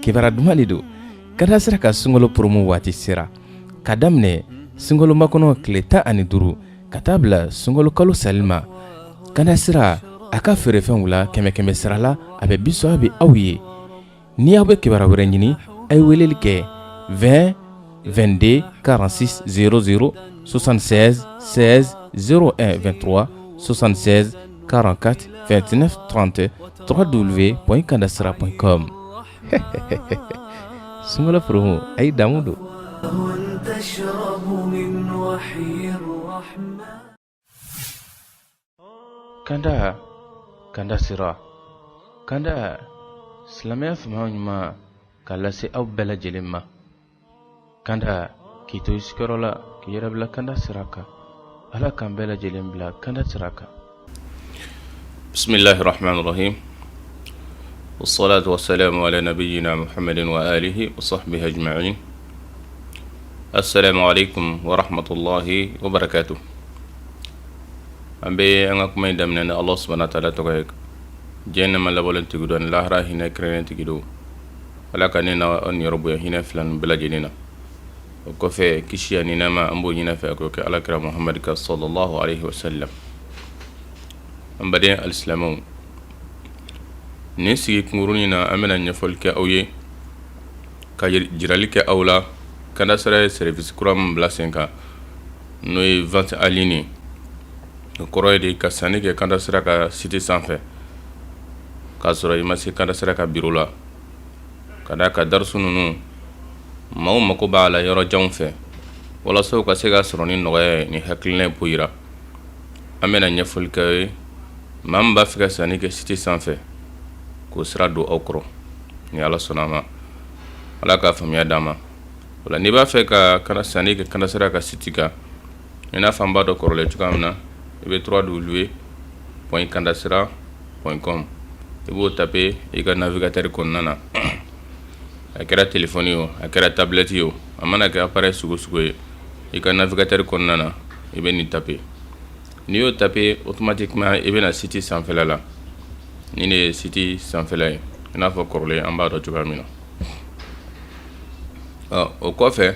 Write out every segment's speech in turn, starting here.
Kibara duman de don ka da sira ka sunkalo promo waati sera ka daminɛ sunkalo makɔnɔ tile 15 ka taa bila sunkalo kalo salima ka da sira a ka feerefɛnw la kɛmɛ sara la a bɛ biso bɛ aw ye ni aw bɛ kibara wɛrɛ ɲini a ye weleli kɛ 20 22 46 00 76 16 01 23 76 44 29 30 www.kandasira.com sunkalo promo ay damu do Kanda Sira Kanda silamɛya fama ɲuman k'a lase aw bɛɛ lajɛlen ma Kanda k'i to i sigiyɔrɔ la k'i yɛrɛ bila Kanda Sira kan Ala k'an bɛɛ lajɛlen bila Kanda Sira kan Bismillahir Rahmanir Rahim والصلاة والسلام على نبينا محمد وآله وصحبه أجمعين السلام عليكم ورحمة الله وبركاته أمبي أنكم يدمنا الله سبحانه وتعالى تقولك جينا ما لبولن تقولوا أن الله راه هنا كرنا تقولوا ولكننا أن يربوا هنا فلان بلا جنينا وكفى كشيا نما أمبو هنا فأكوك على كرام محمد صلى الله عليه وسلم أمبدين الإسلامون نسي كمرونينا أمنا نفولك أوي كجرالك أولا كذا سر سيرفيس كرام بلاسينكا نوي فانت أليني كروي دي كسانيك كذا سر كسيتي سانفه كاسورا يمسي كذا سر كبيرولا كذا كدرسونو ما هو مكوبا على يرى جونفه ولا سو كسيغا سروني نوغي ني هكلين بويرا أمنا نفولك مام بافكا سانيك سيتي سانفه ko sira do aw kɔrɔ ni Ala sɔnna ma Ala ka faamuya d'a ma wala ni b'a fɛ ka kana sanni kɛ kana sira ka site kan i n'a fɔ an b'a dɔn kɔrɔlen cogoya min na i bɛ www.kandasira.com i b'o taper i ka navigateur kɔnɔna na a kɛra téléphone ye o a kɛra tablette ye o a mana kɛ appareil sugu ye i ka navigateur kɔnɔna na i bɛ nin taper n'i y'o taper automatiquement i bɛna site sanfɛla la ni ne site sanfɛla ye i n'a fɔ kɔrɔlen an b'a dɔn cogoya min na o kɔfɛ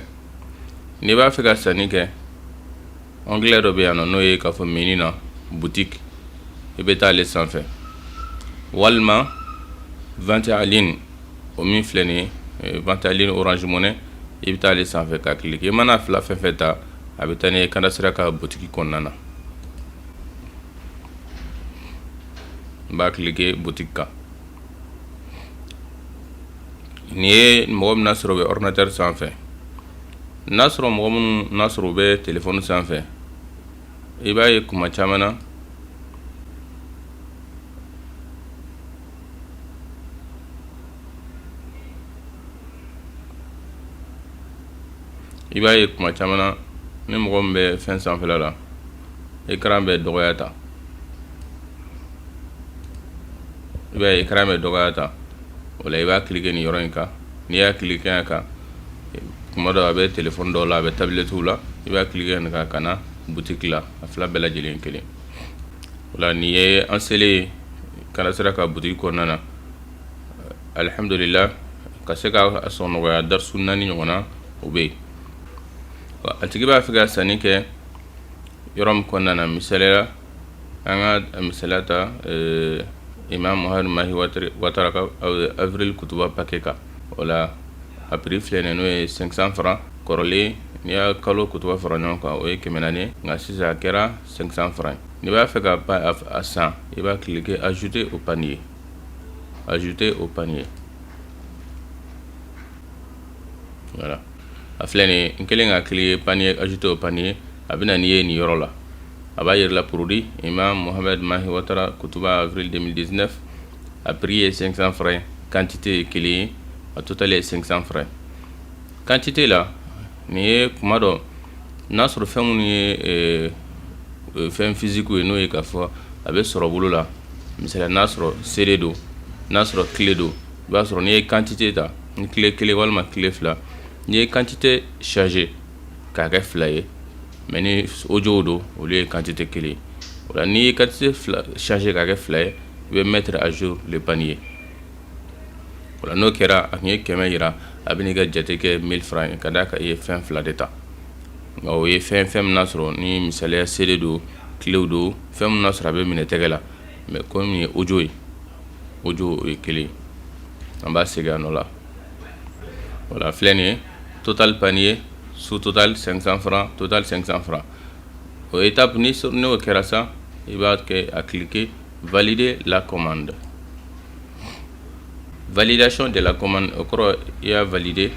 n'i b'a fɛ ka sanni kɛ onglet dɔ bɛ yan nɔ n'o ye k'a fɔ menu na boutique i bɛ taa ale sanfɛ walima vente en ligne o min filɛ nin ye vente en ligne Orange Money i bɛ taa ale sanfɛ ka cliquer i mana fila fɛn fɛn ta a bɛ taa n'i ye Kanda Sira ka boutique kɔnɔna na n b'a cliquer boutique kan ni ye mɔgɔ min na sɔrɔ u bɛ ordinateur sanfɛ n'a sɔrɔ mɔgɔ minnu n'a sɔrɔ u bɛ téléphone sanfɛ i b'a ye kuma caman na ni mɔgɔ min bɛ fɛn sanfɛla la écran bɛ dɔgɔya ta i b'a ye écran bɛ dɔgɔya ta o la i b'a cliquer nin yɔrɔ in kan n'i y'a cliquer a kan kuma dɔ a bɛ téléphone dɔw la a bɛ tablettew la i b'a cliquer nin kan ka na boutique la a fila bɛɛ lajɛlen kelen o la nin ye an selen Kanda Sira ka boutique kɔnɔna na alhamdulillah ka se ka sɔn nɔgɔya darisu 4 ɲɔgɔn na o bɛ yen a tigi b'a fɛ ka sanni kɛ yɔrɔ min kɔnɔna na misaliya an ka misaliya ta Imam Muhammad Mahi Watara ka avril kutuba paquet kan o la a prix filɛ nin n'o ye 500 francs kɔrɔlen n'i y'a kalo kutuba fara ɲɔgɔn kan o ye 400 nka sisan a kɛra 500 francs n'i b'a fɛ ka a san i b'a cliquer ajouter au panier voilà a filɛ nin n kɛlen ka cliquer panier ajouter au panier a bɛna n'i ye nin yɔrɔ la a b'a yɛrɛ la produit Imam Muhammad Mahi Watara kutuba avril 2019 a prix est 500 francs quantité est kelen a total est 500 francs quantité la nin ye kuma dɔ n'a sɔrɔ fɛn minnu ye fɛn physique ye n'o ye k'a fɔ a bɛ sɔrɔ bolo la misaliya n'a sɔrɔ CD don n'a sɔrɔ clé don i b'a sɔrɔ n'i ye quantité ta ni clé kelen walima clé fila n'i ye quantité charger k'a kɛ fila ye mais ni audio do olu ye quantité kelen o la n'i ye quantité charger k'a kɛ fila ye i bɛ mettre à jour le panier wala n'o kɛra a kun ye 100 yira a bɛn'i ka jate kɛ 1000 francs ye ka d'a kan i ye fɛn 2 de ta nka o ye fɛn min n'a sɔrɔ ni misaliya CD don clé don fɛn min n'a sɔrɔ a bɛ minɛ tɛgɛ la mais comme ye audio ye audio o ye kelen an b'a segin a nɔ la voilà filɛ nin ye total panier sous total 500 francs total 500 francs o étape n'o kɛra sa i b'a kɛ a cliquer valider la commande. Validation de la commande o kɔrɔ i y'a valider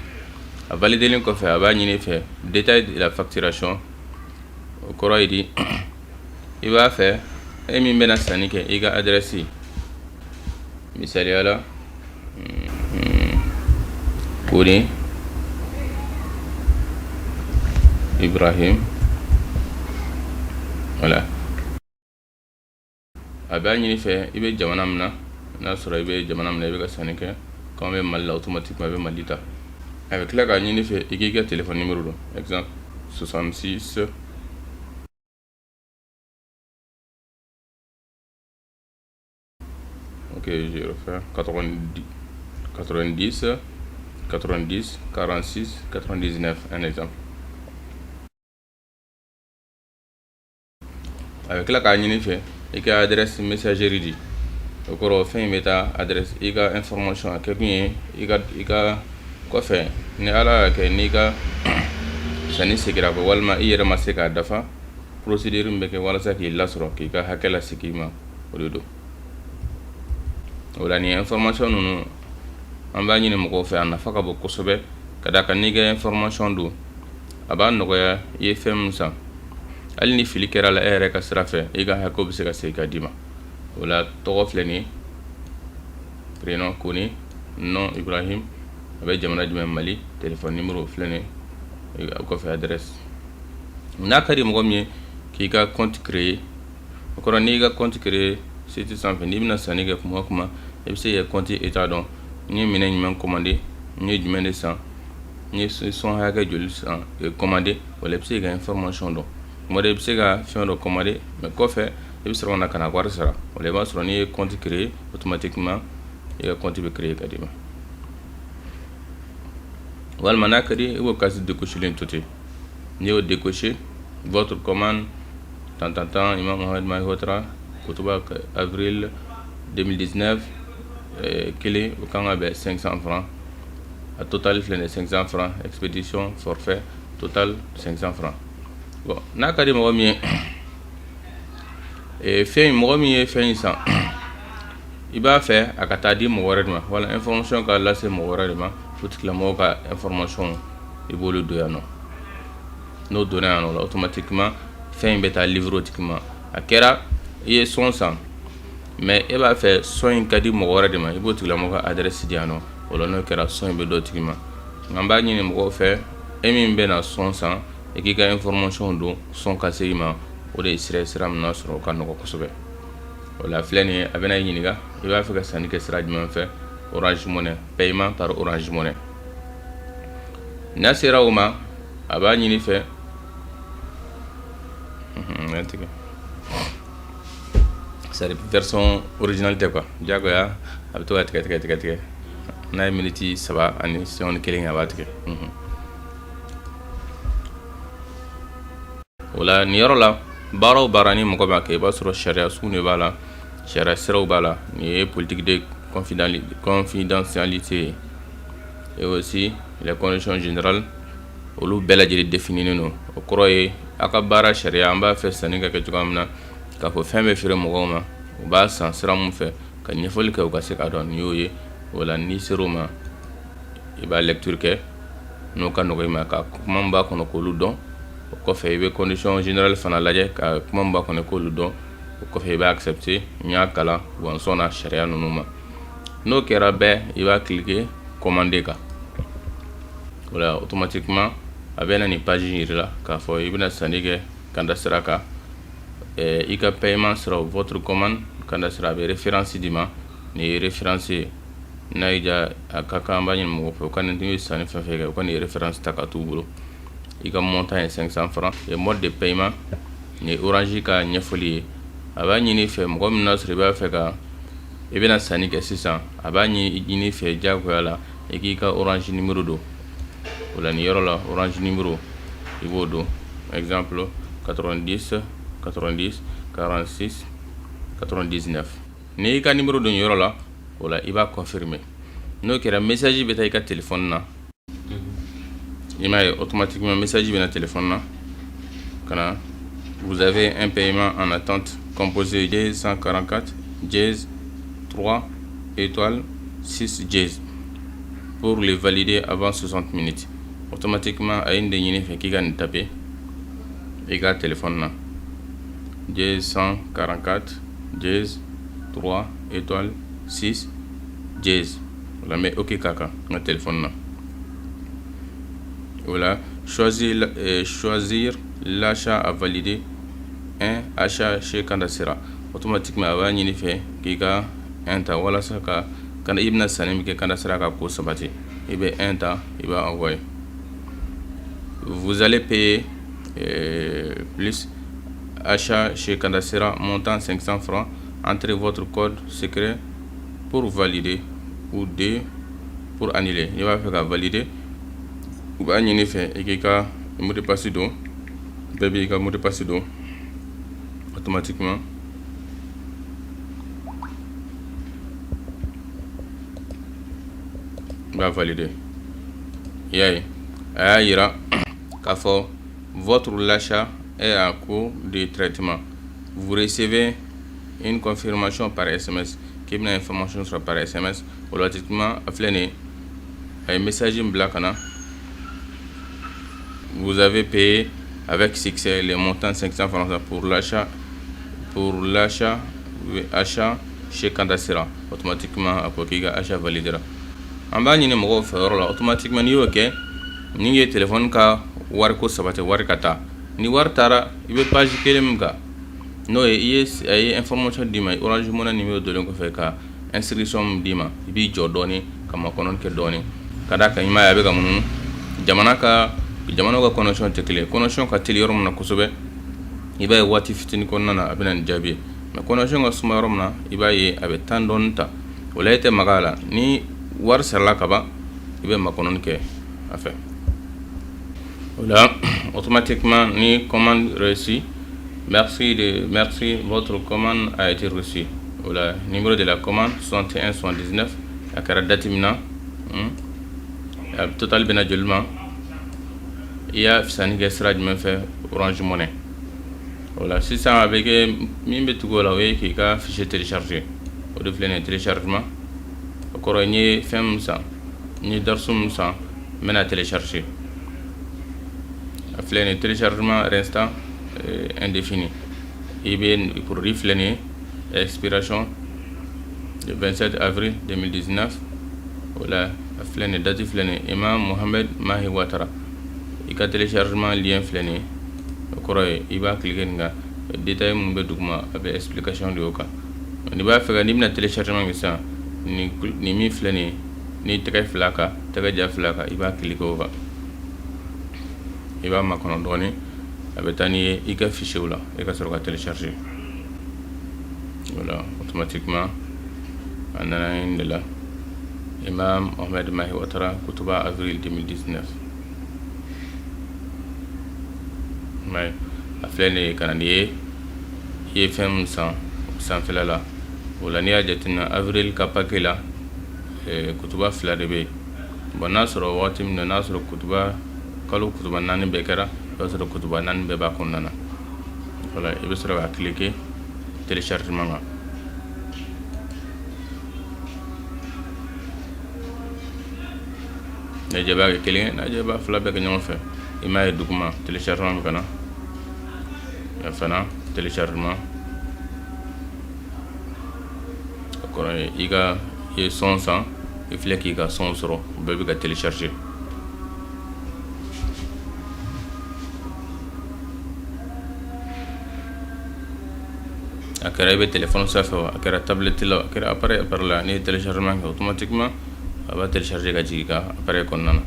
a validelen kɔfɛ a b'a ɲini fɛ détail de la facturation o kɔrɔ ye di i b'a fɛ e min bɛna sanni kɛ i ka adresse misaliya la Kone Ibrahim voilà a b'a ɲini fɛ i bɛ jamana min na n'a sɔrɔ i bɛ jamana min na i bɛ ka sanni kɛ quand bɛ Mali la automatiquement i bɛ Mali ta a bɛ tila k'a ɲini fɛ i k'i ka téléphone numéro dɔn exemple 66 ok je refais 90 90 46 99 un exemple a bɛ tila k'a ɲini fɛ i ka adresse messagerie di o kɔrɔ fɛn in bɛ taa adresse i ka information a kɛ kun ye i ka kɔfɛ ni ala y'a kɛ n'i ka sanni segira kɔ walima i yɛrɛ ma se k'a dafa procédure min bɛ kɛ walasa k'i lasɔrɔ k'i ka hakɛ lasegin i ma o de don o la ni information ninnu an b'a ɲini mɔgɔw fɛ a nafa ka bon kosɛbɛ ka d'a kan n'i ka information don a b'a nɔgɔya i ye fɛn min san hali ni fili kɛra la e yɛrɛ ka sira fɛ i ka hakɛw bɛ se ka segin ka d'i ma o la tɔgɔ filɛ nin ye prénom Kone nom Ibrahim a bɛ jamana jumɛn Mali téléphone numéro filɛ nin ye o kɔfɛ adresse n'a ka di mɔgɔ min ye k'i ka compte créer o kɔrɔ n'i ka compte créer site sanfɛ n'i bɛna sanni kɛ kuma o kuma i bɛ se k'i ka compte état dɔn n ye minɛn jumɛn commandé n ye jumɛn de san n ye son hakɛ joli san commandé wala i bɛ se k'i ka information dɔn kuma dɔ i bɛ se ka fɛn dɔ commandé mais kɔfɛ i bɛ sɔrɔ ka na wari sara wala i b'a sɔrɔ n'i ye compte créer automatiquement i ka compte bɛ créer ka d'i ma walima n'a ka di i b'o case décoché to ten n'i y'o décoché votre commande tant Imam Mohamed Mahi Watara Kotoba avril 2019 kelen o kan ka bɛn 500 francs a total filɛ nin ye 500 francs expédition forfait total 500 francs bon n'a ka di mɔgɔ min ye mɔgɔ min ye fɛn in san i b'a fɛ a ka taa di mɔgɔ wɛrɛ de ma wala information ka lase mɔgɔ wɛrɛ de ma o tigilamɔgɔ ka information i b'olu don yan nɔ n'o donna yan nɔ la automatiquement fɛn in bɛ taa livrer o tigi ma a kɛra i ye son san mais e b'a fɛ son in ka di mɔgɔ wɛrɛ de ma i b'o tigilamɔgɔ ka adresse di yan nɔ o la n'o kɛra son in bɛ d'o tigi ma nka n b'a ɲini mɔgɔw fɛ e min bɛna son san i k'i ka information don son ka se i ma o de ye sira min n'a sɔrɔ o ka nɔgɔ kosɛbɛ o la filɛ nin ye a bɛna i ɲininka i b'a fɛ ka sanni kɛ sira jumɛn fɛ Orange Money paiement par Orange Money n'a sera o ma a b'a ɲini fɛ c'est version originale tɛ quoi diyagoya a bɛ to ka tigɛ n'a ye miniti 3 ani seconde 1 a b'a tigɛ o la nin yɔrɔ la baara o baara ni mɔgɔ b'a kɛ i b'a sɔrɔ sariya sugu de b'a la sariya siraw b'a la nin ye politique de confidentialité et aussi les conditions générales olu bɛɛ lajɛlen défininen don o kɔrɔ ye a ka baara sariya an b'a fɛ sanni ka kɛ cogoya min na k'a fɔ fɛn bɛ feere mɔgɔw ma u b'a san sira mun fɛ ka ɲɛfɔli kɛ u ka se k'a dɔn nin y'o ye o la n'i ser'o ma i b'a lecture kɛ n'o ka nɔgɔ i ma ka kuma min b'a kɔnɔ k'olu dɔn o kɔfɛ i bɛ condition générale fana lajɛ ka kuma min b'a kɔnɔ k'olu dɔn o kɔfɛ i b'a accepter n y'a kalan wa n sɔnna sariya ninnu ma n'o kɛra bɛɛ i b'a cliquer commander kan o la automatiquement a bɛ na nin page yiri la k'a fɔ i bɛna sanni kɛ kan da sira kan i ka paiement sera votre commande kan da sira a bɛ référence d'i ma nin ye référence ye n'a y'i diya a ka kan an b'a ɲini mɔgɔw fɛ u ka nin ye sanni fɛn fɛn kɛ u ka nin ye référence ta ka t'u bolo i ka montant ye 500 francs et mode de paiement nin ye Orange ka ɲɛfɔli ye a b'a ɲini fɛ mɔgɔ min n'a sɔrɔ i b'a fɛ ka i bɛna sanni kɛ sisan a b'a ɲini fɛ jagoya la i k'i ka orange numéro don o la ni yɔrɔ la orange numéro i b'o don exemple 90 90 46 99 ni i ka numéro don yɔrɔ la o la i b'a confirmer n'o kɛra message bɛ taa i ka téléphone na i m'a ye automatiquement message bɛ na téléphone na kana vous avez un paiement en attente composé de 144 dièse 3 étoile 6 dièse pour le valider avant 60 minutes. Automatiquement a une de fait qui gagne taper et ka téléphone na dièse 144 dièse 3 étoile 6 dièse la mais ok kaka na téléphone na voilà choisir l'achat à valider un achat chez Kandasira automatiquement aba ɲini fɛ k'i ka un ta walasa ka kana i bɛna sanni min kɛ Kandasira ka ko sabati i bɛ un ta i b'a envoyer. Vous allez payer plus achat chez Kandasira montant 500 francs. Entrez votre code secret pour valider ou D pour annuler. Il va faire valider ou b'a ɲini fɛ i k'i ka mot de passe don bɛɛ b'i ka mot de passe don automatiquement va valider. Y'a yira k'a fɔ votre l'achat est en cours de traitement. Vous recevez une confirmation par SMS qui bɛna information sɔrɔ par SMS automatiquement a filɛ nin ye a ye message min bila ka na vous avez payé avec succès les montants 500 francs pour l'achat achat chez Kandasira automatiquement a ko k'i ka achat validera. An b'a ɲini mɔgɔw fɛ yɔrɔ la automatiquement n'i y'o kɛ ni ye téléphone ka wari ko sabati wari ka taa ni wari taara i bɛ page kelen min kan n'o ye a ye information d'i ma Orange Money numéro donnen kɔfɛ ka inscription min d'i ma i b'i jɔ dɔɔni ka makɔnɔ kɛ dɔɔni ka d'a kan i m'a ye a bɛ ka munumunu jamanaw ka connexion tɛ kelen connexion ka teli yɔrɔ min na kosɛbɛ i b'a ye waati fitinin kɔnɔna na a bɛ na ni jaabi ye mais connexion ka suma yɔrɔ min na i b'a ye a bɛ temps dɔɔni ta o la i tɛ maga a la ni wari sarala ka ban i bɛ makɔnɔ kɛ a fɛ o la automatiquement ni commande reçue merci votre commande a été reçue o la numéro de la commande 61 79 a kɛra date min na total bɛna joli ma i y'a sanni kɛ sira jumɛn fɛ Orange Money o la sisan a bɛ kɛ min bɛ tugu o la o ye k'i ka fichier télécharger o de filɛ nin ye téléchargement o kɔrɔ n ye fɛn min san n ye darsu min san n bɛna télécharger a filɛ nin ye téléchargement restant indéfini i bɛ produit filɛ nin ye expiration le 27 avril 2019 o la a filɛ nin ye date filɛ nin ye Imam Mohamed Mahi Ouattara i ka téléchargement lien filɛ nin ye o kɔrɔ ye i b'a cliquer nin kan détail mun bɛ duguma a bɛ explication de y'o kan n'i b'a fɛ ka n'i bɛna téléchargement kɛ sisan ni min filɛ nin ye n'i tɛgɛ fila kan tɛgɛ ja fila kan i b'a cliquer o kan i b'a makɔnɔ dɔɔni a bɛ taa n'i ye i ka fichier la i ka sɔrɔ ka télécharger voilà automatiquement a nana nin de la Imam Mohamed Mahi Ouattara Kutuba avril 2019 mais a filɛ nin ye ka na n'i ye i ye fɛn min san sanfɛla la o la n'i y'a jateminɛ avril ka paquet la kutuba fila de bɛ yen bon n'a sɔrɔ waati min na n'a sɔrɔ kalo kutuba 4 bɛɛ kɛra i b'a sɔrɔ kutuba 4 bɛɛ b'a kɔnɔna na voilà i bɛ sɔrɔ ka cliquer téléchargement kan n'a jɛ b'a kɛ kelen ye n'a jɛ b'a fila bɛɛ kɛ ɲɔgɔn fɛ i m'a ye duguma téléchargement min kana ya fana téléchargement o kɔrɔ ye i ye son san i filɛ k'i ka son sɔrɔ o bɛɛ bɛ ka télécharger a kɛra i bɛ téléphone sanfɛ wa a kɛra tablette la a kɛra appareil la n'i ye téléchargement kɛ automatiquement a b'a télécharger ka jigin i ka appareil kɔnɔna na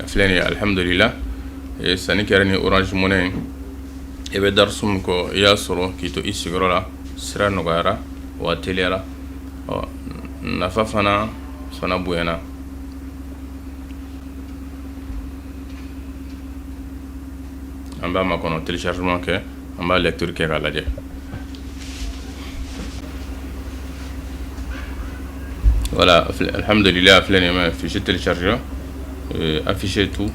filɛ alhamdulillah sanni kɛra ni Orange Money e bɛ darsu min kɔ i y'a sɔrɔ k'i to i sigiyɔrɔ la sira nɔgɔyara wa teliyara nafa fana bonyana. An b'a makɔnɔ téléchargement kɛ an b'a lecture kɛ k'a lajɛ. Voilà, alhamdulillah filɛ nin ma fichier téléchargé afficher tout.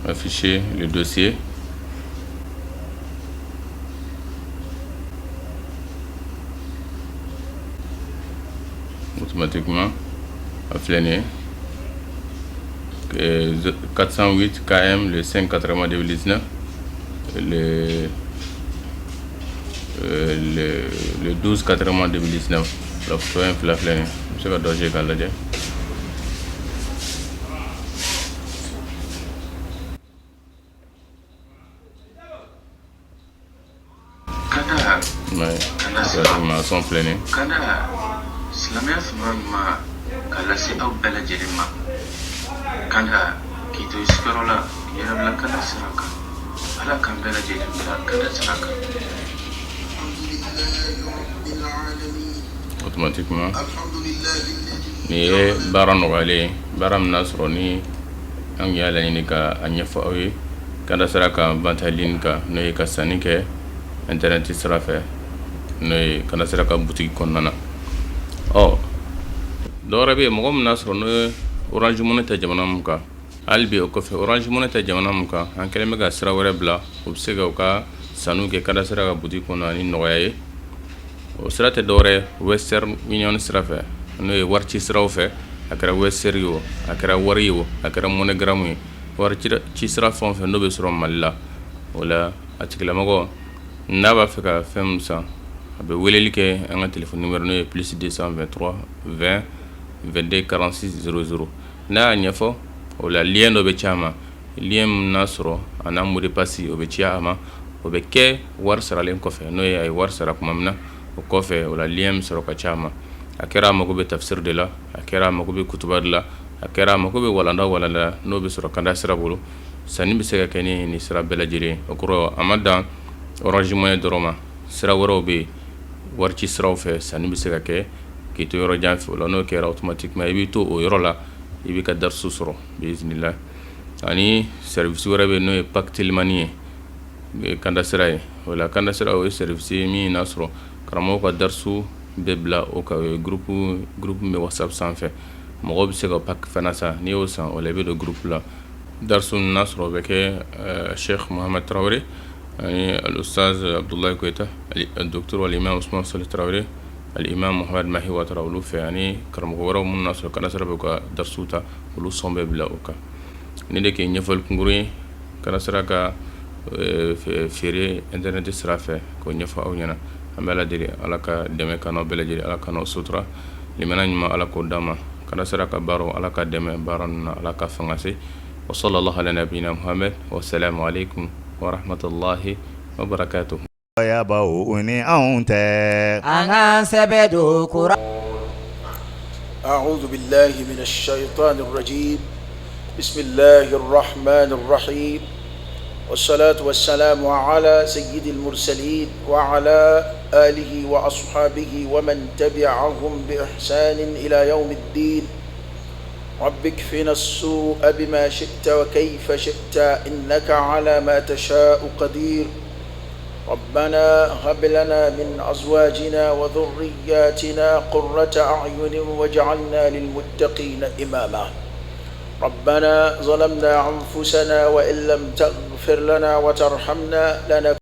Afficher le dossier. Automatiquement filɛ 408 km le 580 2019 le 12 80 2019 la photo in fila filɛ nin bɛ se ka dɔ k'a lajɛ. Son filɛ nin silamɛya fanga ɲuman k'a lase aw bɛɛ lajɛlen ma kan ka k'i to i sigiyɔrɔ la k'i yɛrɛ bila kada sira kan ala k'an bɛɛ lajɛlen bila kada sira kan. Automatiquement ni ye baara nɔgɔyalen baara min n'a sɔrɔ ni an y'a laɲini ka a ɲɛfɔ aw ye kada sira kan vente en ligne kan n'o ye ka sanni kɛ internet sira fɛ n'o ye kada sira ka butigi kɔnɔna na. Dɔwɛrɛ bɛ yen mɔgɔ min n'a sɔrɔ n'o ye Orange Money tɛ jamana mun kan hali bi o kɔfɛ Orange Money tɛ jamana mun kan an kɛlen bɛ ka sira wɛrɛ bila o bɛ se ka u ka sanu kɛ kada sira ka butigi kɔnɔ ni nɔgɔya ye. O sira tɛ dɔwɛrɛ ye Western Union sira fɛ n'o ye warici siraw fɛ a kɛra Western ye o a kɛra wari ye o a kɛra MoneyGram ye warici sira fɛn o fɛn n'o bɛ sɔrɔ Mali la o la a tigilamɔgɔ n'a b'a fɛ ka fɛn min san a bɛ weleli kɛ an ka téléphone numéro n'o ye plus 223 20 22 46 00 n'a y'a ɲɛfɔ o la lien dɔ bɛ ci a ma lien min n'a sɔrɔ a n'a mot de passe o bɛ ci a ma o bɛ kɛ wari saralen kɔfɛ n'o ye a ye wari sara tuma min na o kɔfɛ o la lien min sɔrɔ ka ci a ma a kɛra a mago bɛ tafsir de la a kɛra a mago bɛ kutuba de la a kɛra a mago bɛ walanda n'o bɛ sɔrɔ kada sira bolo sanni bɛ se ka kɛ ni sira bɛɛ lajɛlen o kɔrɔ a ma dan Orange Money dɔrɔn ma sira wɛrɛw bɛ yen warici siraw fɛ sanni bɛ se ka kɛ k'i to yɔrɔ jan fɛ o la n'o kɛra automatiquement i b'i to o yɔrɔ la i b'i ka darsu sɔrɔ biiznillah. Ani service wɛrɛ bɛ yen n'o ye Pack Telimani ye kanda sira ye o la kanda sira o ye service ye min n'a sɔrɔ karamɔgɔw ka darsu bɛ bila o kan o ye groupe min bɛ WhatsApp sanfɛ mɔgɔw bɛ se ka pack fana san n'i y'o san o la i bɛ don groupe la darsu n'a sɔrɔ o bɛ kɛ Cheikh Mohamed Traoré ani al-Ustaz Abdullahi Koyita docteur al-Imam Ousmane Salih Traoré al-Imam Mohamed Mahi Ouattara olu fɛ ani karamɔgɔ wɛrɛw minnu n'a sɔrɔ kada sira bɛ ka darsu ta olu sɔn bɛ bila o kan. Ni de kɛ ɲɛfɔli kunkuru ye kada sira ka feere internet sira fɛ k'o ɲɛfɔ aw ɲɛna an bɛ ala deli ala ka dɛmɛ k'an n'aw bɛɛ lajɛlen ala ka n'aw sutura limana ɲuman ala k'o d'an ma kada sira ka baaraw ala ka dɛmɛ baara ninnu na ala ka fanga se wa sallallahu ala nabiyina Muhammad wa salamu alaikum wa rahmatullahi wa barakatuh. Ya bawo ni anw tɛ an ka sɛbɛ don kura. أعوذ بالله من الشيطان الرجيم بسم الله الرحمن الرحيم والصلاة والسلام على سيد المرسلين وعلى آله وأصحابه ومن تبعهم بإحسان إلى يوم الدين رب اكفنا السوء بما شئت وكيف شئت إنك على ما تشاء قدير ربنا هب لنا من أزواجنا وذرياتنا قرة أعين واجعلنا للمتقين إماما ربنا ظلمنا أنفسنا وإن لم تغفر لنا وترحمنا لنكن